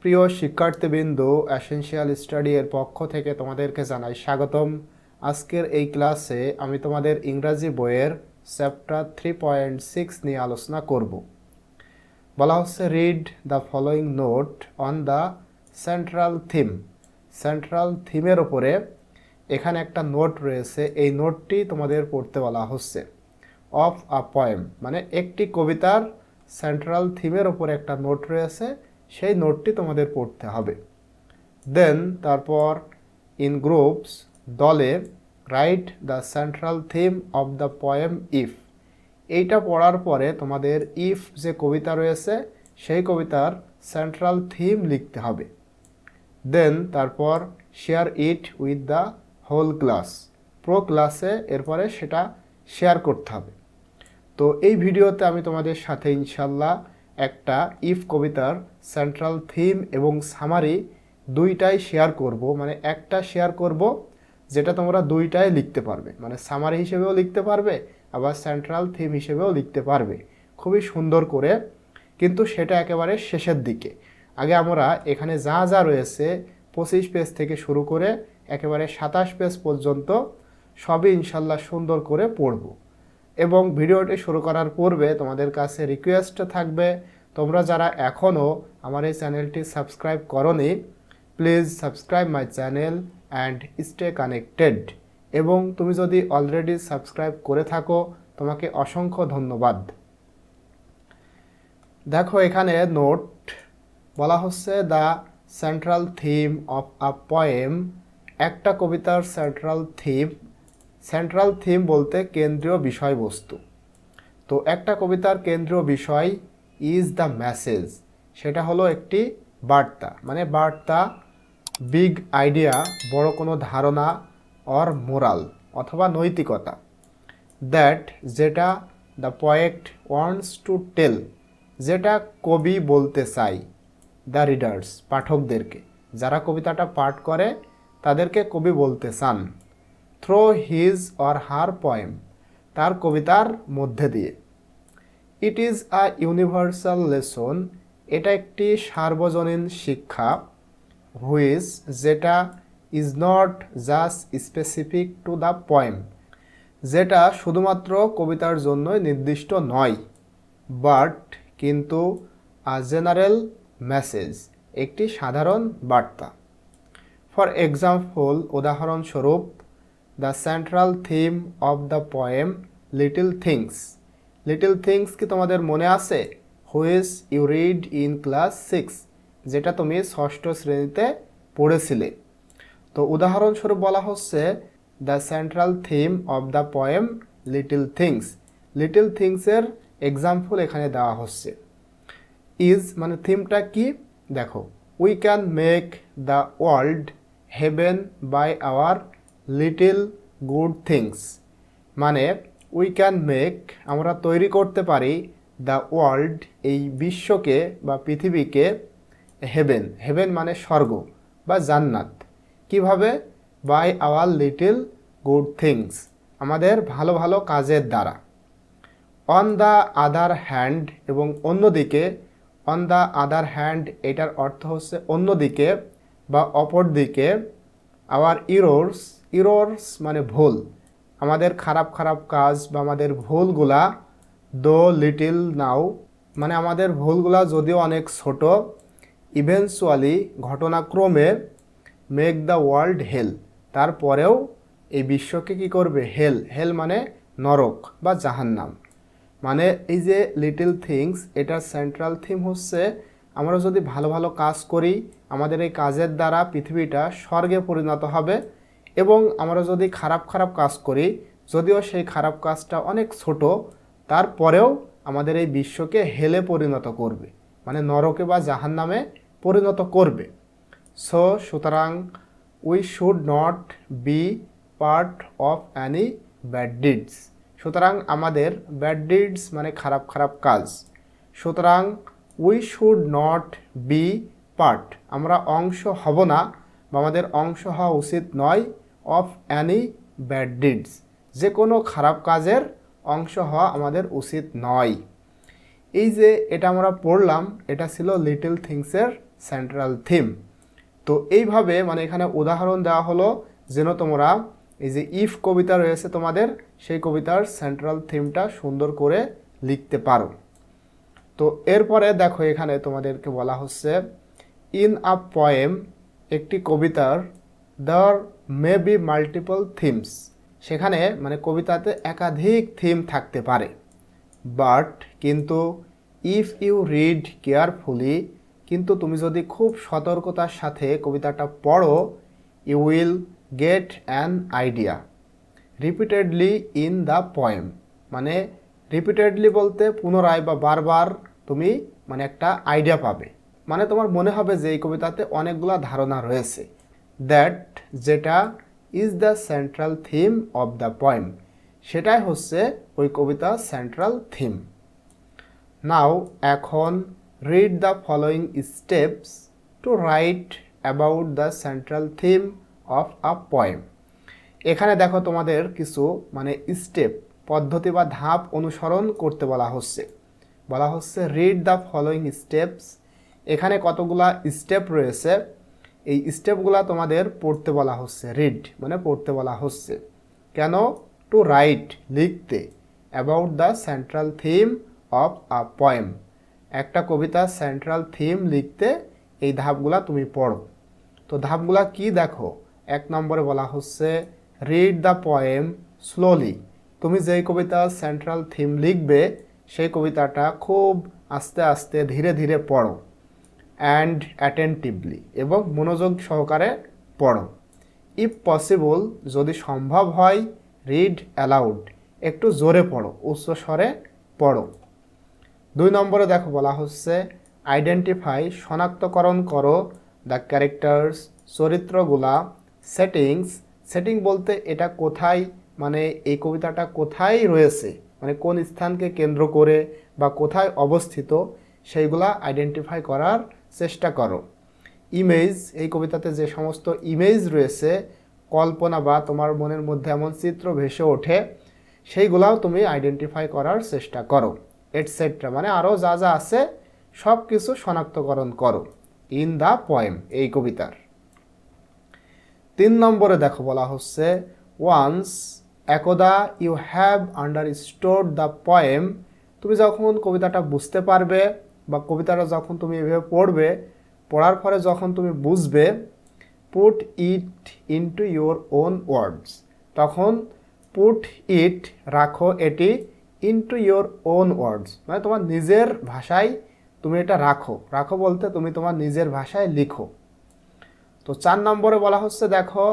প্রিয় শিক্ষার্থীবৃন্দ, essential study এর পক্ষ থেকে তোমাদেরকে জানাই স্বাগতম। আজকের এই ক্লাসে আমি তোমাদের ইংরাজি বইয়ের চ্যাপ্টার 3.6 নিয়ে আলোচনা করব। বলা হচ্ছে read the following note on the central theme. Central থিমের ওপরে এখানে একটা নোট রয়েছে, এই নোটটি তোমাদের পড়তে বলা হচ্ছে। অফ আ পয়েম মানে একটি কবিতার সেন্ট্রাল থিমের ওপরে একটা নোট রয়েছে, সেই নোটটি তোমাদের পড়তে হবে। দেন তারপর ইন গ্রুপস দলে write the central theme of the poem if. এইটা পড়ার পরে তোমাদের ইফ যে কবিতা রয়েছে সেই কবিতার সেন্ট্রাল থিম লিখতে হবে। দেন তারপর share it with the whole class, প্রো ক্লাসে এরপরে সেটা শেয়ার করতে হবে। তো এই ভিডিওতে আমি তোমাদের সাথে ইনশাল্লাহ একটা ইফ কবিতার সেন্ট্রাল থিম এবং সামারি দুইটাই শেয়ার করব। মানে একটা শেয়ার করব যেটা তোমরা দুইটাই লিখতে পারবে, মানে সামারি হিসেবেও লিখতে পারবে আবার সেন্ট্রাল থিম হিসেবেও লিখতে পারবে খুবই সুন্দর করে, কিন্তু সেটা একেবারে শেষের দিকে। আগে আমরা এখানে যা যা রয়েছে 25 পেজ থেকে শুরু করে একেবারে 27 পেজ পর্যন্ত সবই ইনশাল্লাহ সুন্দর করে পড়ব। এবং ভিডিওটি শুরু করার পূর্বে তোমাদের কাছে রিকোয়েস্ট থাকবে, তোমরা যারা এখনও আমার এই চ্যানেলটি সাবস্ক্রাইব করোনি, please subscribe my channel and stay connected. এবং তুমি যদি অলরেডি সাবস্ক্রাইব করে থাকো তোমাকে অসংখ্য ধন্যবাদ। দেখো এখানে নোট বলা হচ্ছে the central theme of a poem, একটা কবিতার সেন্ট্রাল থিম। সেন্ট্রাল থিম বলতে কেন্দ্রীয় বিষয়বস্তু। তো একটা কবিতার কেন্দ্রীয় বিষয় ইজ দ্য মেসেজ, সেটা হলো একটি বার্তা, মানে বার্তা, বিগ আইডিয়া, বড় কোনো ধারণা, অর মোরাল অথবা নৈতিকতা। দ্যাট যেটা the poet wants to tell, যেটা কবি বলতে চাই দ্য রিডার্স পাঠকদেরকে, যারা কবিতাটা পাঠ করে তাদেরকে কবি বলতে চান। Throw his or her poem, তার কবিতার মধ্যে দিয়ে। It is a universal lesson, এটা একটি সার্বজনীন শিক্ষা। হুইচ যেটা is not just specific to the poem, যেটা শুধুমাত্র কবিতার জন্যই নির্দিষ্ট নয়, বাট কিন্তু আ জেনারেল মেসেজ, একটি সাধারণ বার্তা। ফর এক্সাম্পল উদাহরণস্বরূপ, the central theme of the poem little things. Little things কি তোমাদের মনে আছে? Which you read in class 6, যেটা তুমি 6ষ্ঠ শ্রেণীতে পড়েছিলে। তো উদাহরণস্বরূপ বলা হচ্ছে the central theme of the poem little things. Little থিংসের এক্সাম্পল এখানে দেওয়া হচ্ছে। ইজ মানে থিমটা কি দেখো, we can make the world heaven by our little good things, মানে উই ক্যান মেক আমরা তৈরি করতে পারি দ্য ওয়ার্ল্ড এই বিশ্বকে বা পৃথিবীকে, হেভেন হেভেন মানে স্বর্গ বা জান্নাত। কিভাবে? By our little good things, আমাদের ভালো ভালো কাজের দ্বারা। অন দ্য আদার হ্যান্ড এবং অন্যদিকে, অন দ্য আদার হ্যান্ড এটার অর্থ হচ্ছে অন্যদিকে বা অপর দিকে। আওয়ার ইরোর্স, ইরোর্স মানে ভুল, আমাদের খারাপ খারাপ কাজ বা আমাদের ভুলগুলা, দো লিটিল নাও মানে আমাদের ভুলগুলা যদিও অনেক ছোট, ইভেনচুয়ালি ঘটনাক্রমে, মেক দ্য ওয়ার্ল্ড হেল তারপরেও এই বিশ্বকে কি করবে? হেল, হেল মানে নরক বা জাহান্নাম। মানে এই যে লিটল থিংস এটার সেন্ট্রাল থিম হচ্ছে আমরা যদি ভালো ভালো কাজ করি আমাদের এই কাজের দ্বারা পৃথিবীটা স্বর্গে পরিণত হবে, এবং আমরা যদি খারাপ খারাপ কাজ করি যদিও সেই খারাপ কাজটা অনেক ছোট তারপরেও আমাদের এই বিশ্বকে হেলে পরিণত করবে, মানে নরকে বা জাহান্নামে পরিণত করবে। সো সুতরাং we should not be part of any bad deeds, সুতরাং আমাদের ব্যাড ডিডস মানে খারাপ খারাপ কাজ, সুতরাং we should not be part আমরা অংশ হব না বা আমাদের অংশ হওয়া উচিত নয়, অফ অ্যানি ব্যাড ডিডস যে কোনো খারাপ কাজের অংশ হওয়া আমাদের উচিত নয়। এই যে এটা আমরা পড়লাম এটা ছিল লিটল থিংসের সেন্ট্রাল থিম। তো এইভাবে মানে এখানে উদাহরণ দেওয়া হলো যেন তোমরা এই যে ইফ কবিতা রয়েছে তোমাদের, সেই কবিতার সেন্ট্রাল থিমটা সুন্দর করে লিখতে পারো। তো এরপরে দেখো এখানে তোমাদেরকে বলা হচ্ছে ইন আ পোয়েম, একটি কবিতার দেয়ার মে বি মাল্টিপল থিমস, সেখানে মানে কবিতাতে একাধিক থিম থাকতে পারে। বাট কিন্তু ইফ ইউ রিড কেয়ারফুলি, কিন্তু তুমি যদি খুব সতর্কতার সাথে কবিতাটা পড়ো, you will get an idea repeatedly in the poem, মানে রিপিটেডলি বলতে পুনরায় বা বারবার তুমি মানে একটা আইডিয়া পাবে, মানে তোমার মনে হবে যে এই কবিতাতে অনেকগুলা ধারণা রয়েছে। দ্যাট, যেটা is the central theme of the poem, সেটাই হচ্ছে ওই কবিতার সেন্ট্রাল থিম। নাও এখন read the following steps to right about the central theme of a poem. এখানে দেখো তোমাদের কিছু মানে স্টেপ, পদ্ধতি বা ধাপ অনুসরণ করতে বলা হচ্ছে রিড দ্য ফলোয়িং স্টেপস। এখানে কতগুলা স্টেপ রয়েছে, এই স্টেপগুলা তোমাদের পড়তে বলা হচ্ছে। রিড মানে পড়তে বলা হচ্ছে কেন? টু রাইট লিখতে, about the central theme of a poem, একটা কবিতার সেন্ট্রাল থিম লিখতে এই ধাপগুলা তুমি পড়ো। তো ধাপগুলা কি দেখো, 1 নম্বরে বলা হচ্ছে রিড দ্য পোয়েম স্লোলি, তুমি যেই কবিতার সেন্ট্রাল থিম লিখবে সেই কবিতাটা খুব আস্তে আস্তে ধীরে ধীরে পড়ো। অ্যান্ড অ্যাটেন্টিভলি, এবং মনোযোগ সহকারে পড়ো। ইফ পসিবল, যদি সম্ভব হয়, রিড অ্যালাউড, একটু জোরে পড়ো, উচ্চ স্বরে পড়ো। 2 নম্বরে দেখো বলা হচ্ছে আইডেন্টিফাই, শনাক্তকরণ করো, দ্য ক্যারেক্টার্স, চরিত্রগুলা, সেটিংস, সেটিং বলতে এটা কোথায়, মানে এই কবিতাটা কোথায় রয়েছে, মানে কোন স্থানকে কেন্দ্র করে বা কোথায় অবস্থিত, সেইগুলা আইডেন্টিফাই করার চেষ্টা করো। ইমেজ, এই কবিতাতে যে সমস্ত ইমেজ রয়েছে, কল্পনা বা তোমার মনের মধ্যে এমন চিত্র ভেসে ওঠে, সেইগুলাও তুমি আইডেন্টিফাই করার চেষ্টা করো। এটসেট্রা, মানে আরও যা যা আছে সব কিছু শনাক্তকরণ করো ইন দ্য পোয়েম, এই কবিতার। 3 নম্বরে দেখো বলা হচ্ছে ওয়ান্স, একদা, you have understood the poem, তুমি যখন কবিতাটা বুঝতে পারবে বা কবিতাটা যখন তুমি এভাবে পড়বে, পড়ার পরে যখন তুমি বুঝবে, put it into your own words, তখন পুট ইট রাখো এটি, ইনটু ইউর ওন ওয়ার্ডস মানে তোমার নিজের ভাষায় তুমি এটা রাখো বলতে তুমি তোমার নিজের ভাষায় লিখো। তো 4 নম্বরে বলা হচ্ছে দেখো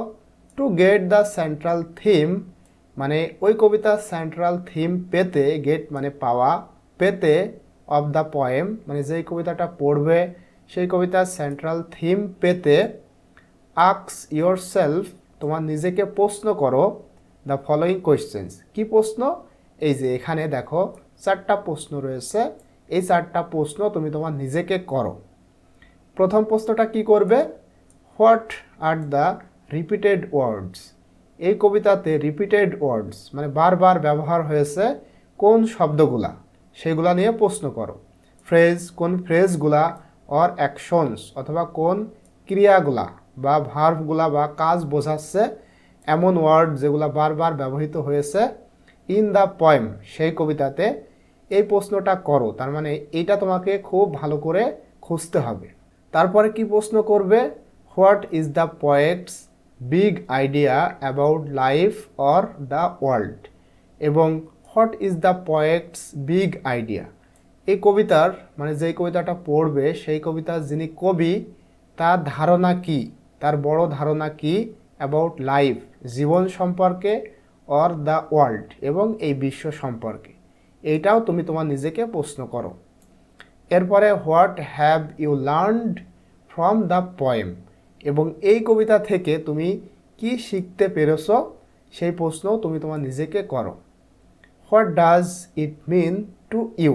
to get the central theme, মানে ওই কবিতার সেন্ট্রাল থিম পেতে, গেট মানে পাওয়া, পেতে, অফ দ্য পোয়েম মানে যেই কবিতাটা পড়বে সেই কবিতার সেন্ট্রাল থিম পেতে, আস্ক ইয়োরসেলফ, তোমার নিজেকে প্রশ্ন করো, দ্য ফলোয়িং কোয়েশ্চেন্স, কি প্রশ্ন? এই যে এখানে দেখো 4টা প্রশ্ন রয়েছে, এই 4টা প্রশ্ন তুমি তোমার নিজেকে করো। প্রথম প্রশ্নটা কি করবে? What are the repeated words, এই কবিতাতে রিপিটেড ওয়ার্ডস মানে বারবার ব্যবহার হয়েছে কোন শব্দগুলা, সেগুলা নিয়ে প্রশ্ন করো। ফ্রেজ, কোন ফ্রেজগুলা, অর অ্যাকশনস, অথবা কোন ক্রিয়াগুলা বা ভার্বগুলা বা কাজ বোঝাচ্ছে এমন ওয়ার্ড যেগুলা বারবার ব্যবহৃত হয়েছে ইন দ্য পোয়েম, সেই কবিতাতে, এই প্রশ্নটা করো। তার মানে এইটা তোমাকে খুব ভালো করে খুঁজতে হবে। তারপরে কি প্রশ্ন করবে? What is the poet's big idea about life or the world, এবং what is the poet's big idea, এই কবিতার মানে যেই কবিতাটা পড়বে সেই কবিতার যিনি কবি তার ধারণা কি, তার বড় ধারণা কি, অ্যাবাউট লাইফ জীবন সম্পর্কে, অর দ্য ওয়ার্ল্ড এবং এই বিশ্ব সম্পর্কে, এইটাও তুমি তোমার নিজেকে প্রশ্ন করো। এরপরে what have you learned from the poem, এবং এই কবিতা থেকে তুমি কি শিখতে পেরেছো সেই প্রশ্ন তুমি তোমার নিজেকে করো। What does it mean to you,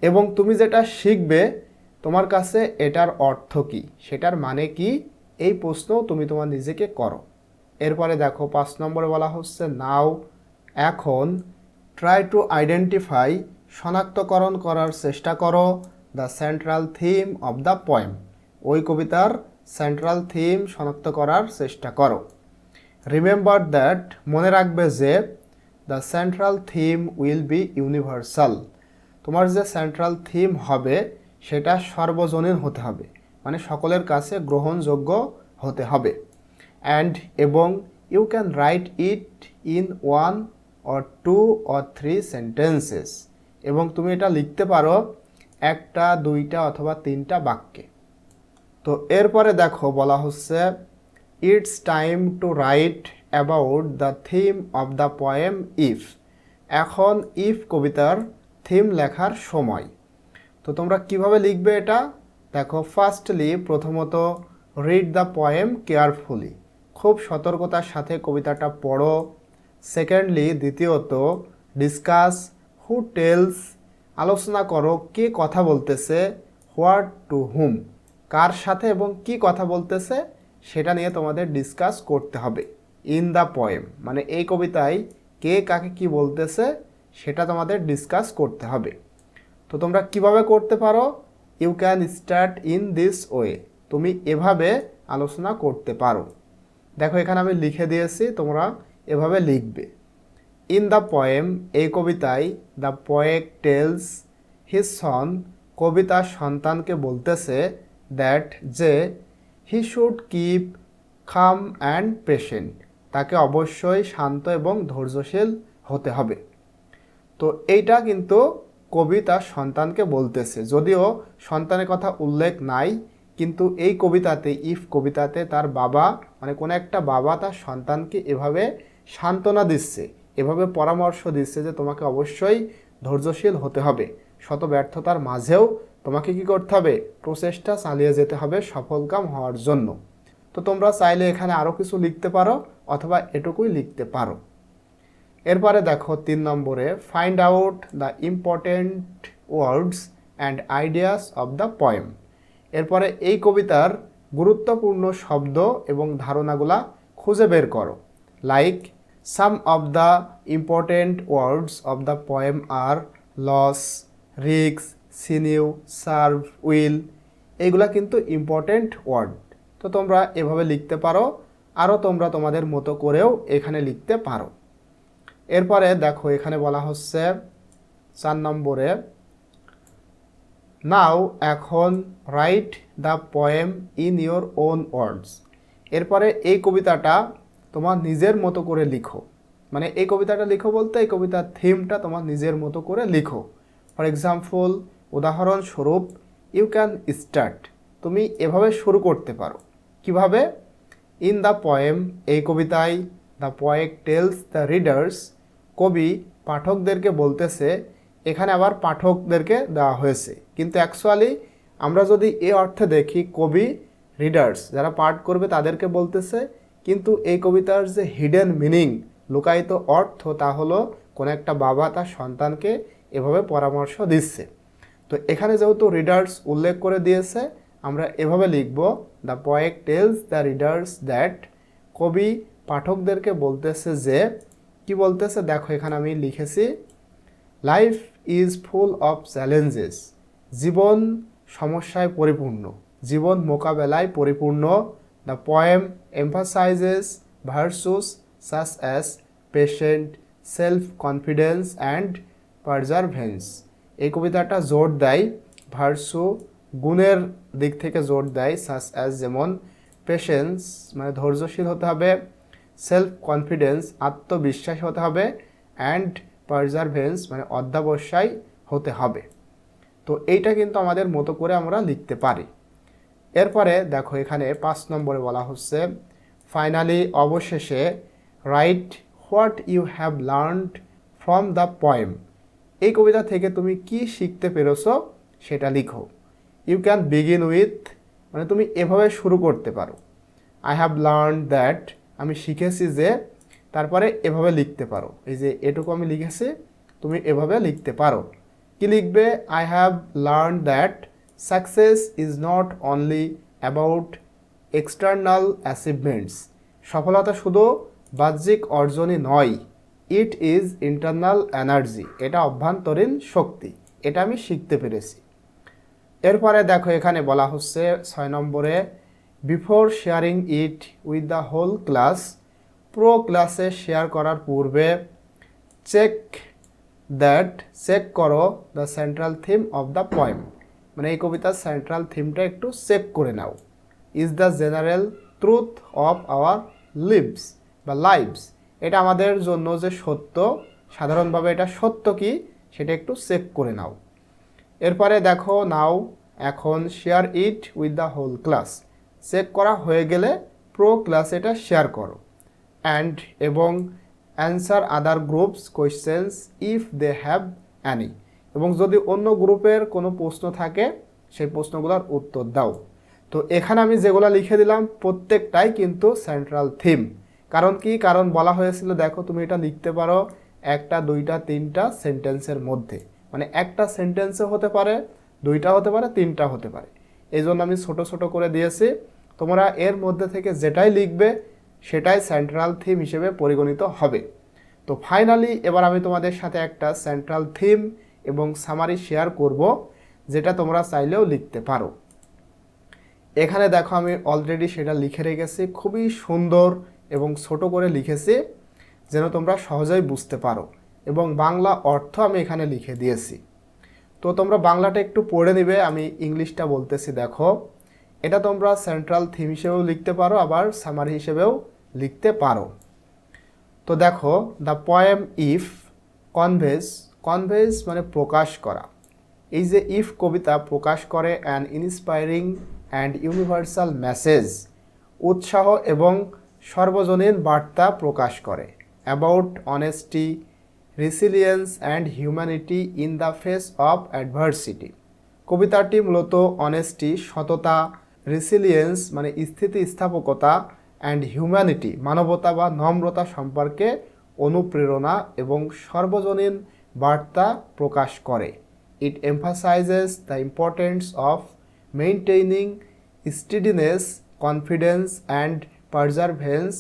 এবং তুমি যেটা শিখবে তোমার কাছে এটার অর্থ কি, সেটার মানে কি, এই প্রশ্ন তুমি তোমার নিজেকে করো। এরপরে দেখো 5 নম্বরে বলা হচ্ছে নাও, এখন, ট্রাই টু আইডেন্টিফাই, শনাক্তকরণ করার চেষ্টা করো, the central theme of the poem, ওই কবিতার সেন্ট্রাল থিম শনাক্ত করার চেষ্টা করো। রিমেম্বার দ্যাট, মনে রাখবে যে the central theme will be universal, তোমার যে সেন্ট্রাল থিম হবে সেটা সর্বজনীন হতে হবে, মানে সকলের কাছে গ্রহণযোগ্য হতে হবে। অ্যান্ড এবং you can write it in 1 or 2 or 3 sentences, এবং তুমি এটা লিখতে পারো একটা, দুইটা অথবা তিনটা বাক্যে। তো এরপরে দেখো বলা হচ্ছে it's time to right about the theme of the poem if, এখন ইফ কবিতার থিম লেখার সময়। তো তোমরা কিভাবে লিখবে এটা দেখো। ফার্স্টলি, প্রথমত রিড দ্য পোয়েম কেয়ারফুলি, খুব সতর্কতার সাথে কবিতাটা পড়ো। সেকেন্ডলি, দ্বিতীয়ত ডিসকাস হু টেলস, আলোচনা করো কে কথা বলতেছে। হোয়াট টু হুম, কার সাথে এবং কি কথা বলতেছে সেটা নিয়ে তোমাদের ডিসকাস করতে হবে। ইন দ্য পোয়েম, মানে এই কবিতায় কে কাকে কি বলতেছে সেটা তোমাদের ডিসকাস করতে হবে। তো তোমরা কিভাবে করতে পারো? You can start in this way, তুমি এভাবে আলোচনা করতে পারো। দেখো এখানে আমি লিখে দিয়েছি, তোমরা এভাবে লিখবে। ইন দ্য পোয়েম, এই কবিতায় the poet tells his son, কবিতার সন্তানকে বলতেছে দ্যাট, যে he should keep calm and patient, তাকে অবশ্যই শান্ত এবং ধৈর্যশীল হতে হবে। তো এইটা কিন্তু কবি তার সন্তানকে বলতেছে, যদিও সন্তানের কথা উল্লেখ নাই, কিন্তু এই কবিতাতে, ইফ কবিতাতে তার বাবা, মানে কোনো একটা বাবা তার সন্তানকে এভাবে সান্ত্বনা দিচ্ছে, এভাবে পরামর্শ দিচ্ছে যে তোমাকে অবশ্যই ধৈর্যশীল হতে হবে, শত ব্যর্থতার মাঝেও তোমাকে কি করতে হবে? প্রচেষ্টা চালিয়ে যেতে হবে সফলকাম হওয়ার জন্য। তো তোমরা চাইলে এখানে আরও কিছু লিখতে পারো অথবা এটুকুই লিখতে পারো। এরপরে দেখো 3 নম্বরে find out the important words and ideas of the poem. এরপরে এই কবিতার গুরুত্বপূর্ণ শব্দ এবং ধারণাগুলা খুঁজে বের করো। Like some of the important words of the poem are loss, রিক্স, সিনিউ, সার্ভ, উইল, এইগুলা কিন্তু ইম্পর্টেন্ট ওয়ার্ড। তো তোমরা এভাবে লিখতে পারো, আরও তোমরা তোমাদের মতো করেও এখানে লিখতে পারো। এরপরে দেখো এখানে বলা হচ্ছে 4 নম্বরে নাও, এখন write the poem in your own words. এরপরে এই কবিতাটা তোমার নিজের মতো করে লিখো, মানে এই কবিতাটা লিখো বলতে এই কবিতার থিমটা তোমার নিজের মতো করে লিখো। ফর এক্সাম্পল, উদাহরণস্বরূপ, ইউ ক্যান স্টার্ট, তুমি এভাবে শুরু করতে পারো। কিভাবে? ইন দ্য পোয়েম, এই কবিতায় the poet tells the readers, কবি পাঠকদেরকে বলতেছে, এখানে আবার পাঠকদেরকে দেওয়া হয়েছে, কিন্তু অ্যাকচুয়ালি আমরা যদি এ অর্থে দেখি কবি রিডার্স, যারা পাঠ করবে তাদেরকে বলতেছে, কিন্তু এই কবিতার যে হিডেন মিনিং, লুকায়িত অর্থ, তা হলো কোনো একটা বাবা তার সন্তানকে এভাবে পরামর্শ দিচ্ছে। তো এখানে যেহেতু রিডার্স উল্লেখ করে দিয়েছে, আমরা এভাবে লিখব, the poet tells the readers that, কবি পাঠকদেরকে বলতেছে যে, কি বলতেছে দেখো এখানে আমি লিখেছি, life is full of challenges, জীবন সমস্যায় পরিপূর্ণ, জীবন মোকাবেলায় পরিপূর্ণ। The poem emphasises versus such as patient, self confidence and perseverance. এই কবিতাটা জোর দেয় ভার্সু, গুণের দিক থেকে জোর দেয়, সাচ অ্যাজ যেমন, পেশেন্স মানে ধৈর্যশীল হতে হবে, সেলফ কনফিডেন্স আত্মবিশ্বাসী হতে হবে, অ্যান্ড পারজারভেন্স মানে অধ্যাবসায় হতে হবে। তো এইটা কিন্তু আমাদের মতো করে আমরা লিখতে পারি। এরপরে দেখো এখানে 5 নম্বরে বলা হচ্ছে, ফাইনালি, অবশেষে, write what you have learned from the poem, এই কবিতা থেকে তুমি কি শিখতে পেরেছো সেটা লিখো। ইউ ক্যান বিগিন উইথ, মানে তুমি এভাবে শুরু করতে পারো, আই হ্যাভ লার্ন দ্যাট, আমি শিখেছি যে, তারপরে এভাবে লিখতে পারো, এই যে এটুকু আমি লিখেছি, তুমি এভাবে লিখতে পারো। কি লিখবে? I have learn that success is not only about external achievements, সফলতা শুধু বাহ্যিক অর্জনই নয়, ইট ইজ ইন্টারনাল এনার্জি, এটা অভ্যন্তরীণ শক্তি, এটা আমি শিখতে পেরেছি। এরপরে দেখো এখানে বলা হচ্ছে 6 নম্বরে before sharing it with the whole class, পুরো ক্লাসে শেয়ার করার পূর্বে চেক করো the central theme of the poem, মানে এই কবিতার সেন্ট্রাল থিমটা একটু চেক করে নাও। Is the general truth of our lives বা লাইভস, এটা আমাদের জন্য যে সত্য, সাধারণভাবে এটা সত্য কি সেটা একটু চেক করে নাও। এরপরে দেখো নাও, এখন share it with the whole class, check করা হয়ে গেলে পুরো ক্লাসে এটা শেয়ার করো। অ্যান্ড এবং answer other groups questions if they have any, এবং যদি অন্য গ্রুপের কোনো প্রশ্ন থাকে সেই প্রশ্নগুলোর উত্তর দাও। তো এখানে আমি যেগুলো লিখে দিলাম প্রত্যেকটাই কিন্তু সেন্ট্রাল থিম। কারণ কি, কারণ বলা হয়েছিল দেখো তুমি এটা লিখতে পারো একটা, দুইটা, তিনটা সেন্টেন্সের মধ্যে, মানে একটা সেন্টেন্সে হতে পারে, দুইটা হতে পারে, তিনটা হতে পারে। এই জন্য আমি ছোট ছোট করে দিয়েছি, তোমরা এর মধ্যে থেকে যেটাই লিখবে সেটাই সেন্ট্রাল থিম হিসেবে পরিগণিত হবে। তো ফাইনালি এবার আমি তোমাদের সাথে একটা সেন্ট্রাল থিম এবং সামারি শেয়ার করব, যেটা তোমরা চাইলেও লিখতে পারো। এখানে দেখো আমি অলরেডি সেটা লিখে রেখেছি, খুবই সুন্দর এবং ছোট করে লিখেছি যেন তোমরা সহজেই বুঝতে পারো, এবং বাংলা অর্থ আমি এখানে লিখে দিয়েছি। তো তোমরা বাংলাটা একটু পড়ে নিবে, আমি ইংলিশটা বলতেছি। দেখো এটা তোমরা সেন্ট্রাল থিম হিসেবেও লিখতে পারো, আবার সামারি হিসেবেও লিখতে পারো। তো দেখো, দ্য পোয়েম ইফ কনভেজ মানে প্রকাশ করা। এই যে ইফ কবিতা প্রকাশ করে an inspiring and universal message, উৎসাহ এবং সর্বজনীন বার্তা প্রকাশ করে, about honesty, resilience and humanity in the face of adversity. কবিতাটি মূলত অনেস্টি, সততা, রেসিলিয়েন্স মানে স্থিতিস্থাপকতা, অ্যান্ড হিউম্যানিটি মানবতা বা নম্রতা সম্পর্কে অনুপ্রেরণা এবং সর্বজনীন বার্তা প্রকাশ করে। It emphasises the importance of maintaining steadiness, confidence and perseverance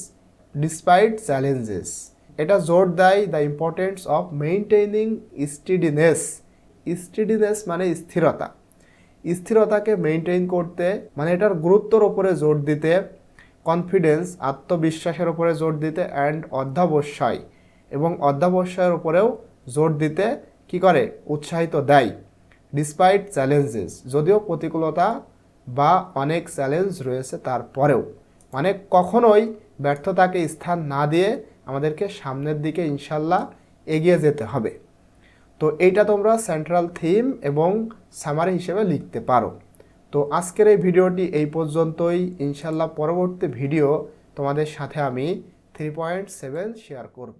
despite challenges. এটা জোর দেয় the importance of maintaining steadiness মানে স্থিরতা, স্থিরতাকে মেইনটেইন করতে, মানে এটার গুরুত্বর ওপরে জোর দিতে, কনফিডেন্স আত্মবিশ্বাসের উপরে জোর দিতে, অ্যান্ড অধ্যাবসায় এবং অধ্যাবসায়ের উপরেও জোর দিতে কি করে, উৎসাহিত দেয়। ডিসপাইট চ্যালেঞ্জেস, যদিও প্রতিকূলতা বা অনেক চ্যালেঞ্জ রয়েছে তারপরেও, মানে কখনোই ব্যর্থতাকে স্থান না দিয়ে আমাদেরকে সামনের দিকে ইনশাল্লাহ এগিয়ে যেতে হবে। তো এইটা তোমরা সেন্ট্রাল থিম এবং সামারি হিসেবে লিখতে পারো। তো আজকের এই ভিডিওটি এই পর্যন্তই। ইনশাল্লাহ পরবর্তী ভিডিও তোমাদের সাথে আমি 3.7 শেয়ার করব।